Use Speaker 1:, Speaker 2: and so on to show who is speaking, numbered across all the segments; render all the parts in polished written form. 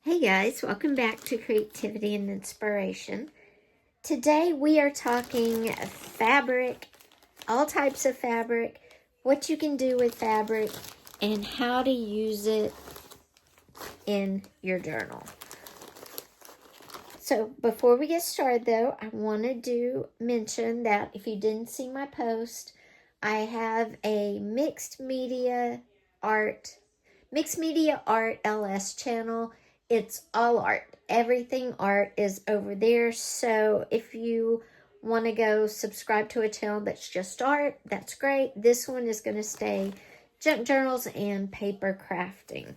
Speaker 1: Hey guys, welcome back to Creativity and Inspiration. Today we are talking fabric, all types of fabric, what you can do with fabric, and how to use it in your journal. So before we get started though, I want to mention that if you didn't see my post, I have a mixed media art LS channel. It's all art. Everything art is over there. So if you want to go subscribe to a channel that's just art, that's great. This one is going to stay junk journals and paper crafting.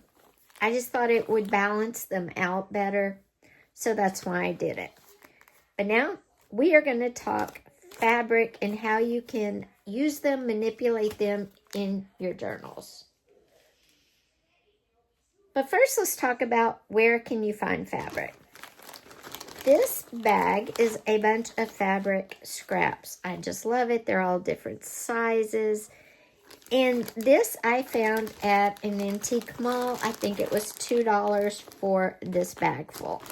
Speaker 1: I just thought it would balance them out better. So that's why I did it. But now we are going to talk fabric and how you can use them, manipulate them in your journals. But first, let's talk about where can you find fabric. This bag is a bunch of fabric scraps. I just love it. They're all different sizes. And this I found at an antique mall. I think it was $2 for this bag full.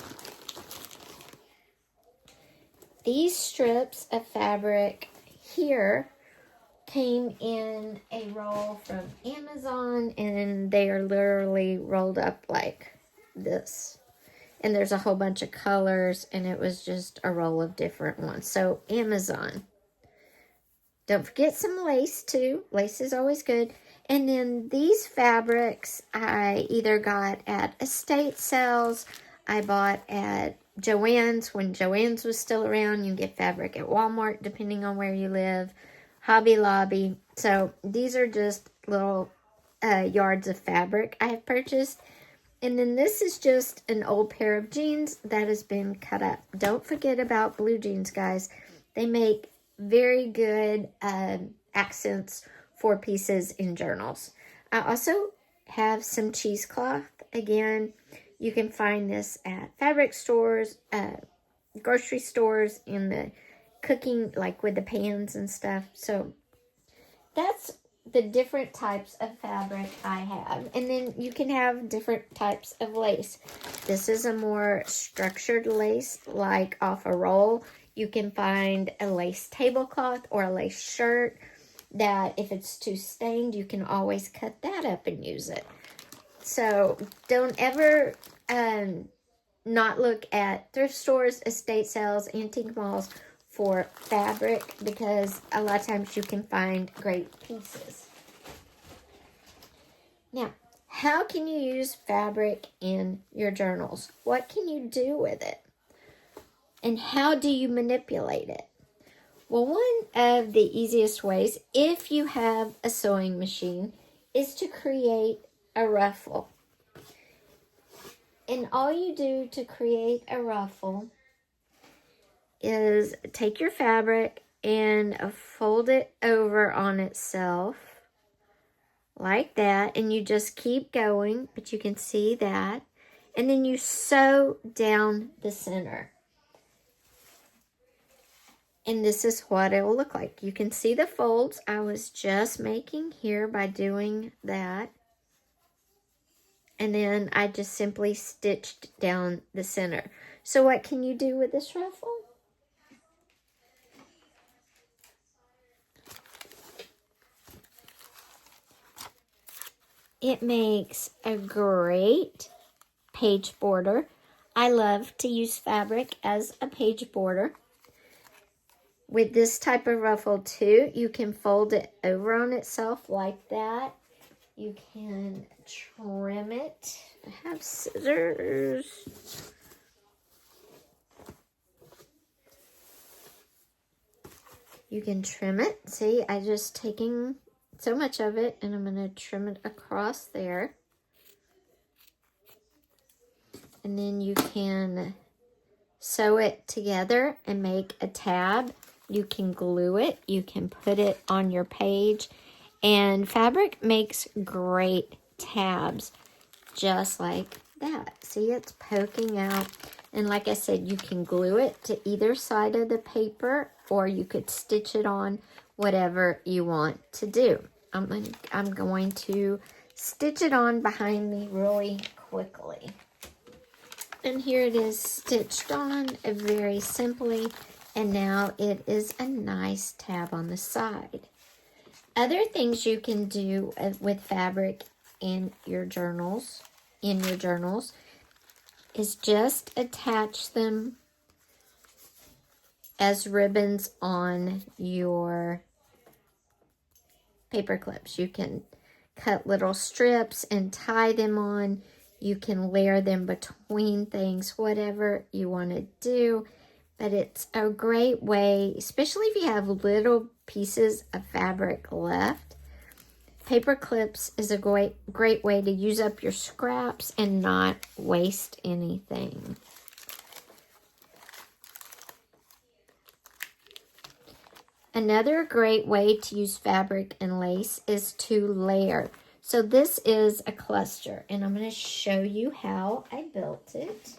Speaker 1: These strips of fabric here came in a roll from Amazon, and they are literally rolled up like this. And there's a whole bunch of colors, and it was just a roll of different ones. So Amazon. Don't forget some lace too. Lace is always good. And then these fabrics I either got at estate sales. I bought at Joann's when Joann's was still around. You can get fabric at Walmart depending on where you live. Hobby Lobby. So these are just little yards of fabric I have purchased. And then this is just an old pair of jeans that has been cut up. Don't forget about blue jeans, guys. They make very good accents for pieces in journals. I also have some cheesecloth. Again, you can find this at fabric stores, grocery stores, in the cooking, like with the pans and stuff. So that's the different types of fabric I have. And then you can have different types of lace. This is a more structured lace, like off a roll. You can find a lace tablecloth or a lace shirt that if it's too stained, you can always cut that up and use it. So don't ever not look at thrift stores, estate sales, antique malls for fabric, because a lot of times you can find great pieces. Now, how can you use fabric in your journals? What can you do with it? And how do you manipulate it? Well, one of the easiest ways, if you have a sewing machine, is to create a ruffle. And all you do to create a ruffle is take your fabric and fold it over on itself like that, and you just keep going, but you can see that, and then you sew down the center, and this is what it will look like. You can see the folds I was just making here by doing that, and then I just simply stitched down the center. So what can you do with this ruffle? It makes a great page border. I love to use fabric as a page border. With this type of ruffle too, you can fold it over on itself like that. You can trim it. I have scissors. You can trim it. See, I just taking so much of it, and I'm going to trim it across there. And then you can sew it together and make a tab. You can glue it. You can put it on your page. And fabric makes great tabs just like that. See, it's poking out. And like I said, you can glue it to either side of the paper, or you could stitch it on, whatever you want to do. I'm going to stitch it on behind me really quickly. And here it is stitched on very simply. And now it is a nice tab on the side. Other things you can do with fabric in your journals, is just attach them as ribbons on your paper clips. You can cut little strips and tie them on. You can layer them between things, whatever you want to do. But it's a great way, especially if you have little pieces of fabric left. Paper clips is a great way to use up your scraps and not waste anything. Another great way to use fabric and lace is to layer. So this is a cluster, and I'm going to show you how I built it.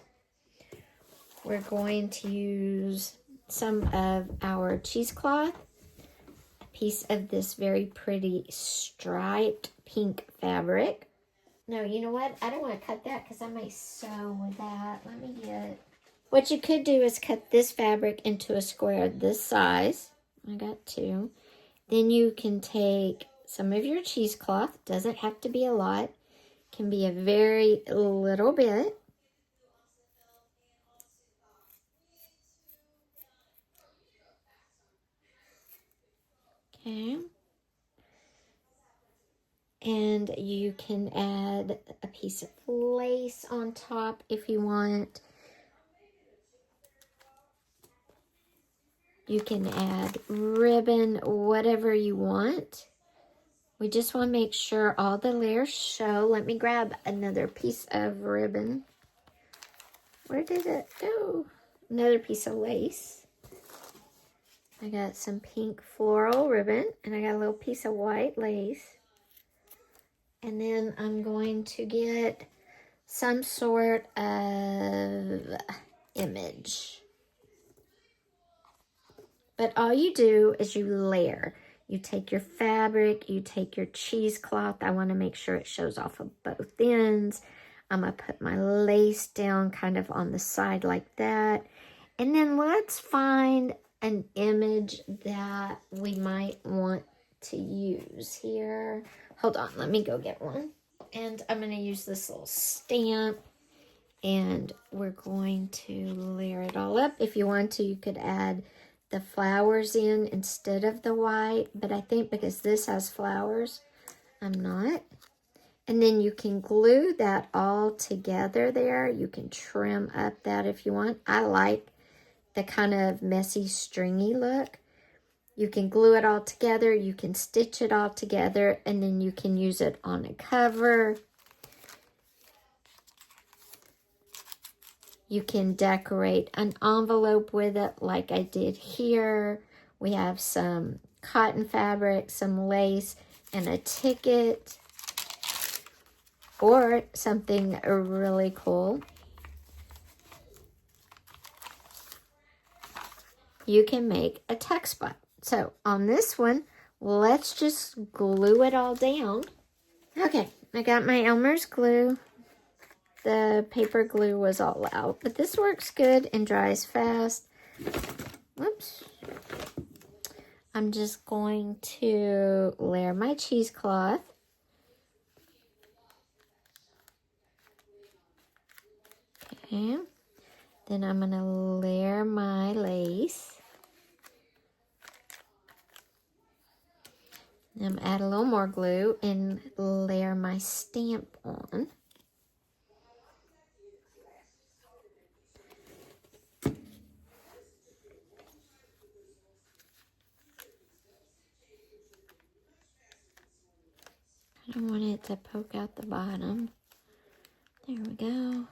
Speaker 1: We're going to use some of our cheesecloth, a piece of this very pretty striped pink fabric. No, you know what? I don't want to cut that because I might sew with that. Let me get... What you could do is cut this fabric into a square this size. I got 2. Then you can take some of your cheesecloth. Doesn't have to be a lot. Can be a very little bit. Okay. And you can add a piece of lace on top if you want. You can add ribbon, whatever you want. We just want to make sure all the layers show. Let me grab another piece of ribbon. Where did it go? Another piece of lace. I got some pink floral ribbon, and I got a little piece of white lace. And then I'm going to get some sort of image. But all you do is you layer. You take your fabric, you take your cheesecloth. I want to make sure it shows off of both ends. I'm going to put my lace down kind of on the side like that. And then let's find an image that we might want to use here. Hold on, let me go get one. And I'm going to use this little stamp. And we're going to layer it all up. If you want to, you could add the flowers in instead of the white. But I think because this has flowers, I'm not. And then you can glue that all together there. You can trim up that if you want. I like the kind of messy, stringy look. You can glue it all together. You can stitch it all together. And then you can use it on a cover. You can decorate an envelope with it like I did here. We have some cotton fabric, some lace, and a ticket. Or something really cool. You can make a tuck spot. So on this one, let's just glue it all down. Okay, I got my Elmer's glue. The paper glue was all out, but this works good and dries fast. Whoops. I'm just going to layer my cheesecloth. Okay. Then I'm going to layer my lace. Then add a little more glue and layer my stamp on. I don't want it to poke out the bottom. There we go.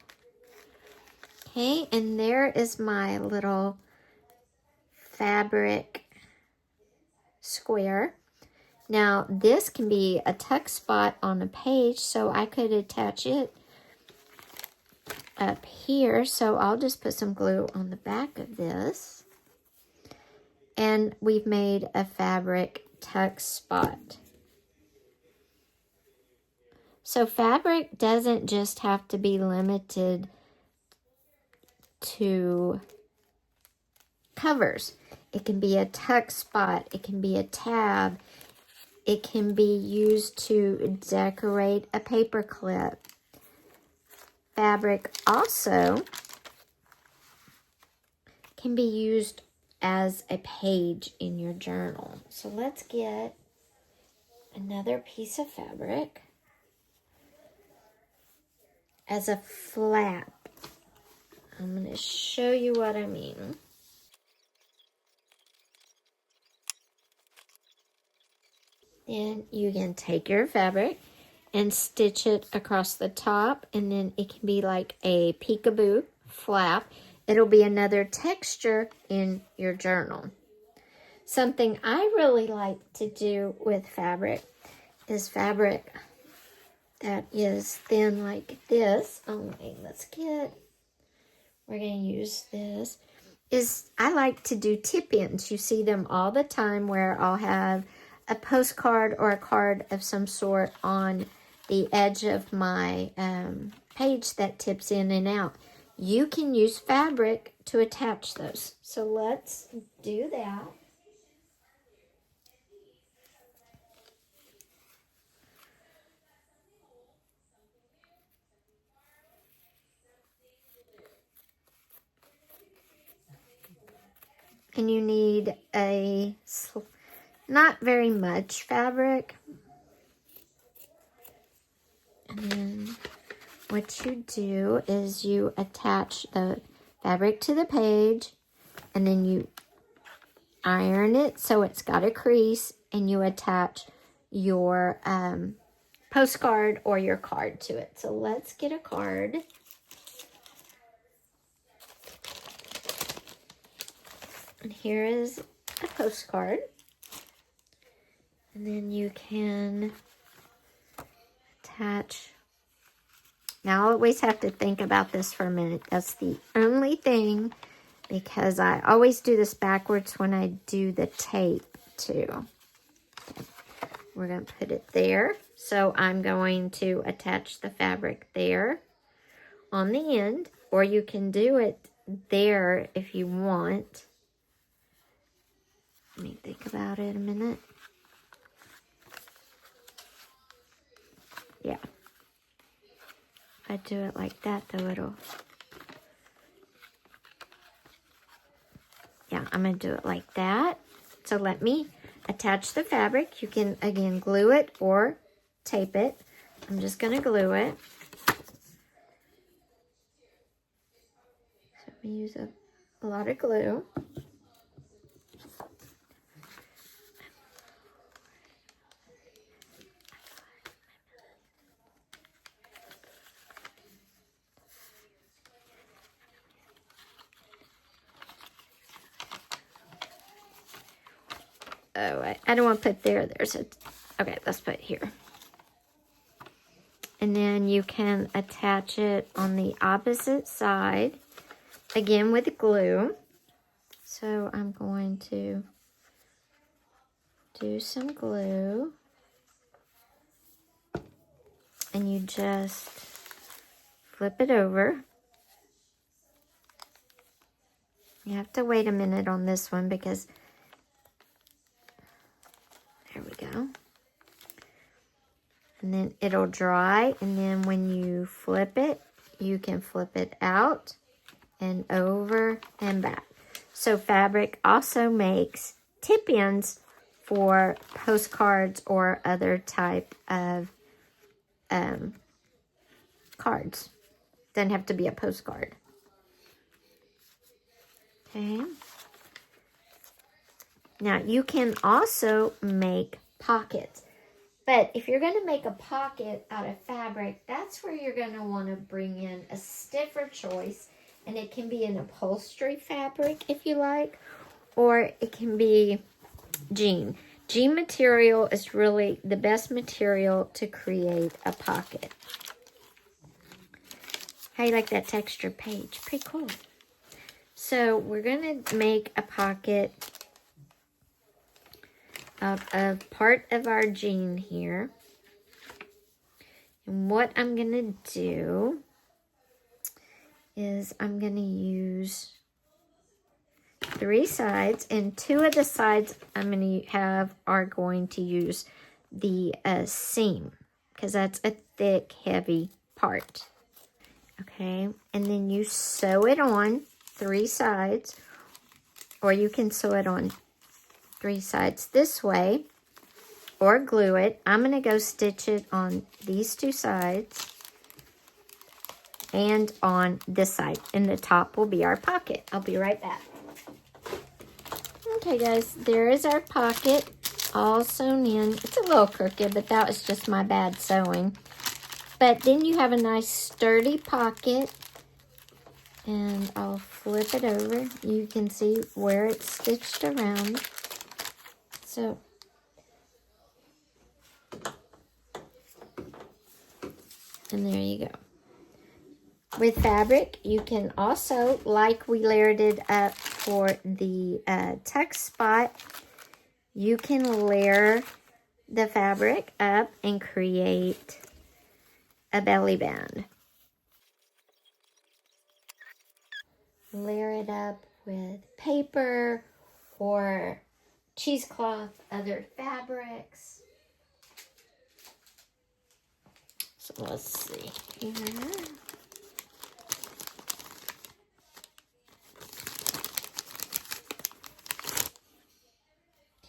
Speaker 1: Okay, and there is my little fabric square. Now, this can be a tuck spot on a page, so I could attach it up here. So I'll just put some glue on the back of this. And we've made a fabric tuck spot. So fabric doesn't just have to be limited to covers. It can be a tuck spot. It can be a tab. It can be used to decorate a paper clip. Fabric also can be used as a page in your journal. So let's get another piece of fabric as a flap. I'm going to show you what I mean. Then you can take your fabric and stitch it across the top, and then it can be like a peekaboo flap. It'll be another texture in your journal. Something I really like to do with fabric is fabric that is thin like this. Oh wait, we're going to use this. I like to do tip-ins. You see them all the time where I'll have a postcard or a card of some sort on the edge of my page that tips in and out. You can use fabric to attach those. So let's do that. And you need not very much fabric. And then what you do is you attach the fabric to the page, and then you iron it so it's got a crease, and you attach your postcard or your card to it. So let's get a card. And here is a postcard. And then you can attach. Now I always have to think about this for a minute. That's the only thing, because I always do this backwards when I do the tape too. Okay. We're going to put it there. So I'm going to attach the fabric there on the end, or you can do it there if you want. Let me think about it a minute. Yeah. If I do it like that, though, yeah, I'm going to do it like that. So let me attach the fabric. You can, again, glue it or tape it. I'm just going to glue it. So I'm going to use a lot of glue. Oh, I don't want to put there. Okay, let's put it here. And then you can attach it on the opposite side, again with glue. So I'm going to do some glue. And you just flip it over. You have to wait a minute on this one because, there we go. And then it'll dry, and then when you flip it, you can flip it out and over and back. So fabric also makes tip-ins for postcards or other type of cards. Doesn't have to be a postcard. Okay. Now you can also make pockets. But if you're going to make a pocket out of fabric, that's where you're going to want to bring in a stiffer choice. And it can be an upholstery fabric if you like, or it can be jean. Jean material is really the best material to create a pocket. How you like that texture page? Pretty cool. So we're going to make a pocket of a part of our jean here. And what I'm going to do is I'm going to use 3 sides, and 2 of the sides I'm going to have are going to use the seam, because that's a thick, heavy part. Okay, and then you sew it on 3 sides, or you can sew it on 3 sides this way, or glue it. I'm going to go stitch it on these 2 sides and on this side, and the top will be our pocket. I'll be right back. Okay guys, there is our pocket all sewn in. It's a little crooked, but that was just my bad sewing. But then you have a nice sturdy pocket, and I'll flip it over. You can see where it's stitched around. So, and there you go. With fabric, you can also, like we layered it up for the tuck spot, you can layer the fabric up and create a belly band. Layer it up with paper or cheesecloth, other fabrics. So let's see here.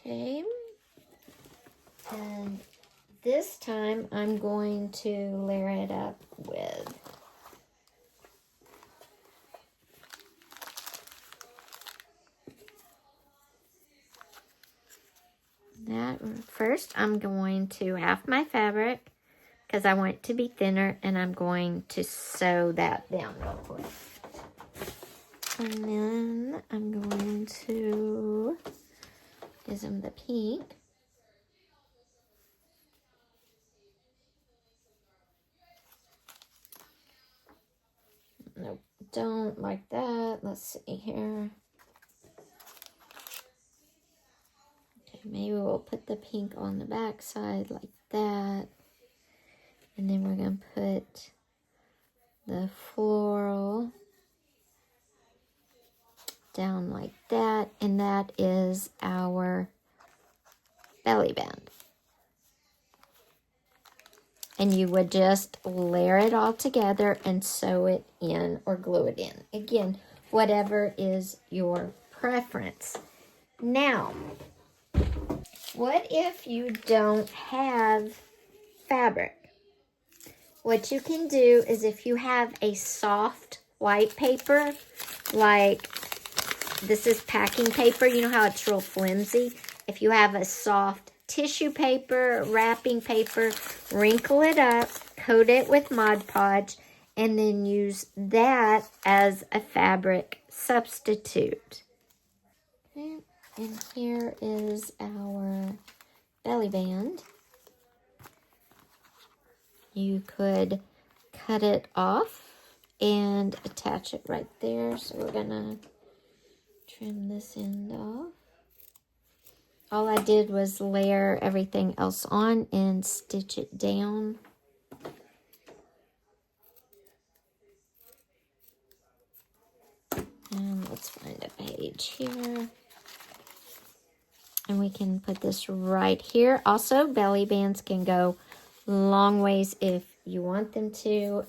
Speaker 1: Okay, and this time I'm going to layer it up with that. First, I'm going to half my fabric because I want it to be thinner, and I'm going to sew that down real quick. And then I'm going to give them the pink. Nope, don't like that. Let's see here. Okay, maybe we'll put the pink on the back side like that. And then we're going to put the floral down like that. And that is our belly band. And you would just layer it all together and sew it in or glue it in. Again, whatever is your preference. Now, what if you don't have fabric? What you can do is, if you have a soft white paper, like this is packing paper, you know how it's real flimsy? If you have a soft tissue paper, wrapping paper, wrinkle it up, coat it with Mod Podge, and then use that as a fabric substitute. Okay, and here is our belly band. You could cut it off and attach it right there. So we're gonna trim this end off. All I did was layer everything else on and stitch it down. And let's find a page here. And we can put this right here. Also, belly bands can go long ways if you want them to.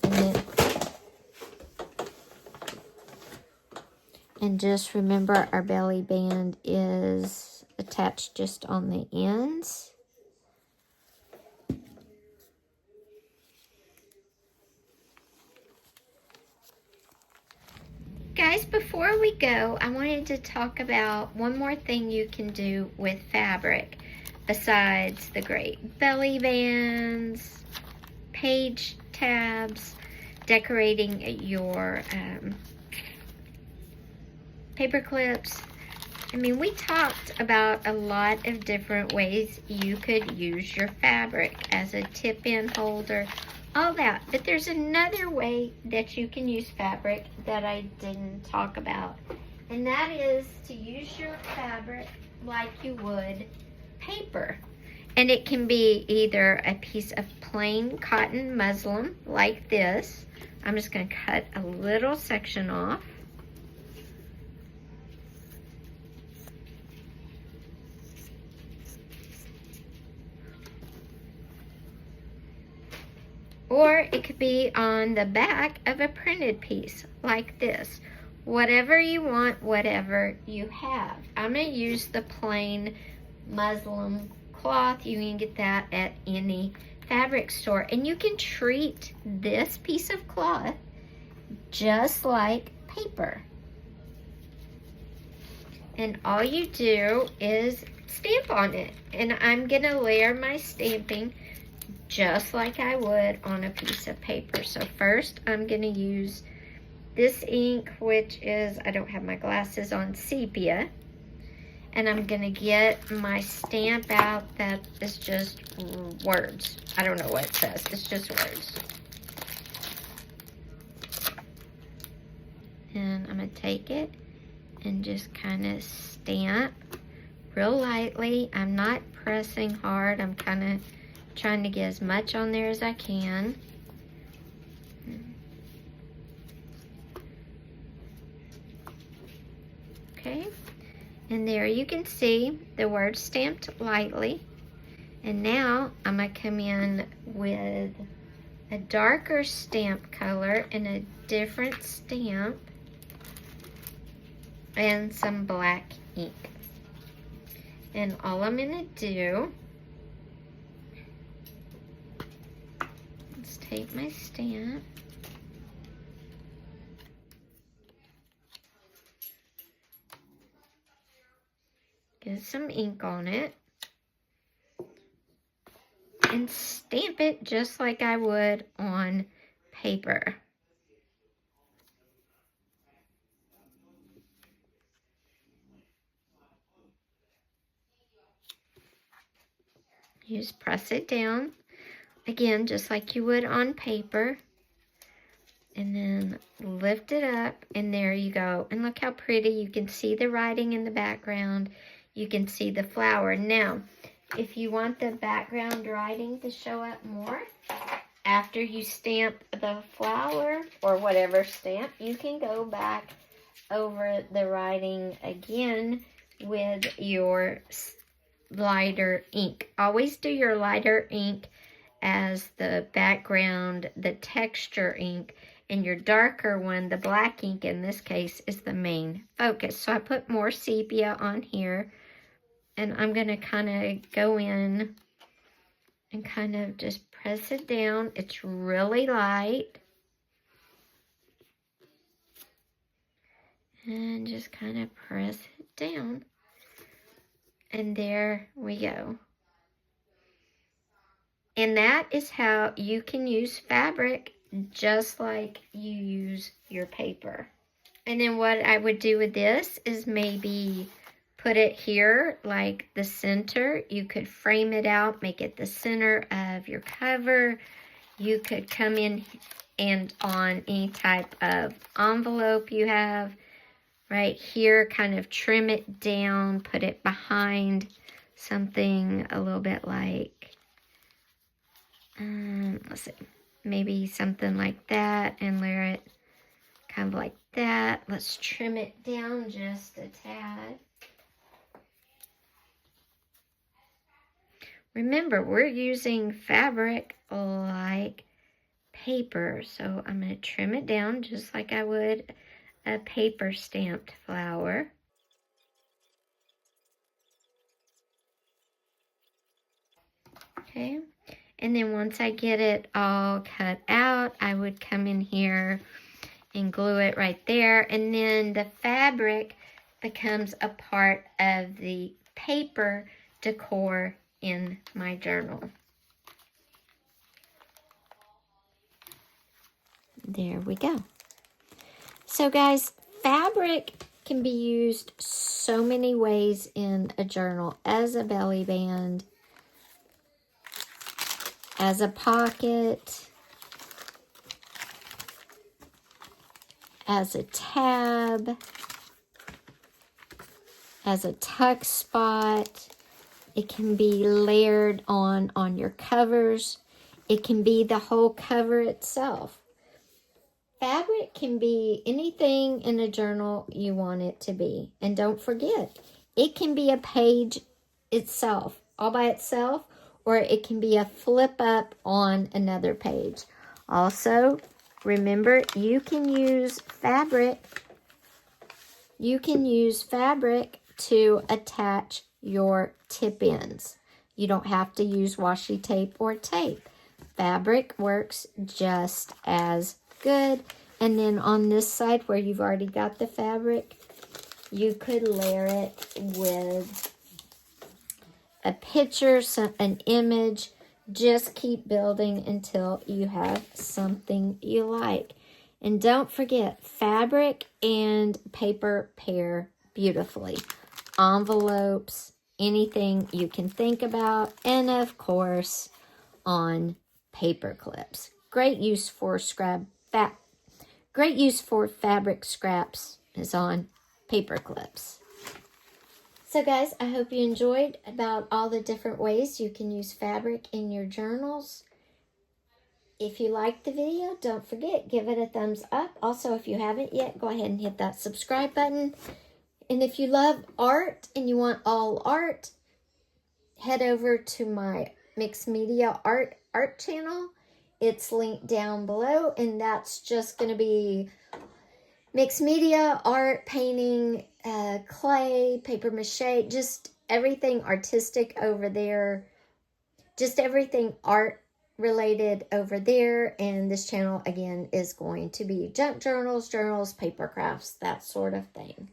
Speaker 1: And just remember, our belly band is attached just on the ends. Guys, before we go, I wanted to talk about one more thing you can do with fabric besides the great belly bands, page tabs, decorating your paper clips. I mean, we talked about a lot of different ways you could use your fabric as a tip-in holder, all that. But there's another way that you can use fabric that I didn't talk about. And that is to use your fabric like you would paper. And it can be either a piece of plain cotton muslin like this. I'm just going to cut a little section off. Or it could be on the back of a printed piece like this. Whatever you want, whatever you have. I'm going to use the plain muslin cloth. You can get that at any fabric store. And you can treat this piece of cloth just like paper. And all you do is stamp on it. And I'm going to layer my stamping just like I would on a piece of paper. So first I'm going to use this ink, which is, I don't have my glasses on, sepia. And I'm going to get my stamp out that is just words. I don't know what it says. It's just words. And I'm going to take it and just kind of stamp real lightly. I'm not pressing hard. I'm kind of trying to get as much on there as I can. Okay, and there you can see the word stamped lightly. And now I'm going to come in with a darker stamp color and a different stamp and some black ink. And all I'm going to do, let's take my stamp, get some ink on it, and stamp it just like I would on paper. You just press it down, again, just like you would on paper. And then lift it up, and there you go. And look how pretty. You can see the writing in the background. You can see the flower. Now, if you want the background writing to show up more, after you stamp the flower or whatever stamp, you can go back over the writing again with your lighter ink. Always do your lighter ink as the background, the texture ink, and your darker one, the black ink in this case, is the main focus. So I put more sepia on here, and I'm going to kind of go in and kind of just press it down. It's really light. And just kind of press it down. And there we go. And that is how you can use fabric just like you use your paper. And then what I would do with this is maybe put it here like the center. You could frame it out, make it the center of your cover. You could come in and on any type of envelope you have right here, kind of trim it down, put it behind something a little bit like, let's see, maybe something like that, and layer it kind of like that. Let's trim it down just a tad. Remember, we're using fabric like paper, so I'm going to trim it down just like I would a paper stamped flower. Okay, and then once I get it all cut out, I would come in here and glue it right there, and then the fabric becomes a part of the paper decor in my journal. There we go. So guys, fabric can be used so many ways in a journal, as a belly band, as a pocket, as a tab, as a tuck spot. It can be layered on your covers. It can be the whole cover itself. Fabric can be anything in a journal you want it to be. And don't forget, it can be a page itself, all by itself, or it can be a flip up on another page. Also, remember, you can use fabric. You can use fabric to attach your tip ends. You don't have to use washi tape or tape. Fabric works just as good. And then on this side where you've already got the fabric, you could layer it with a picture, an image. Just keep building until you have something you like. And don't forget, fabric and paper pair beautifully. Envelopes, anything you can think about, and of course, on paper clips. Great use for fabric scraps is on paper clips. So guys, I hope you enjoyed about all the different ways you can use fabric in your journals. If you liked the video, don't forget, give it a thumbs up. Also, if you haven't yet, go ahead and hit that subscribe button. And if you love art and you want all art, head over to my mixed media art channel. It's linked down below, and that's just going to be mixed media, art, painting, clay, paper mache, just everything artistic over there. Just everything art related over there. And this channel, again, is going to be junk journals, paper crafts, that sort of thing.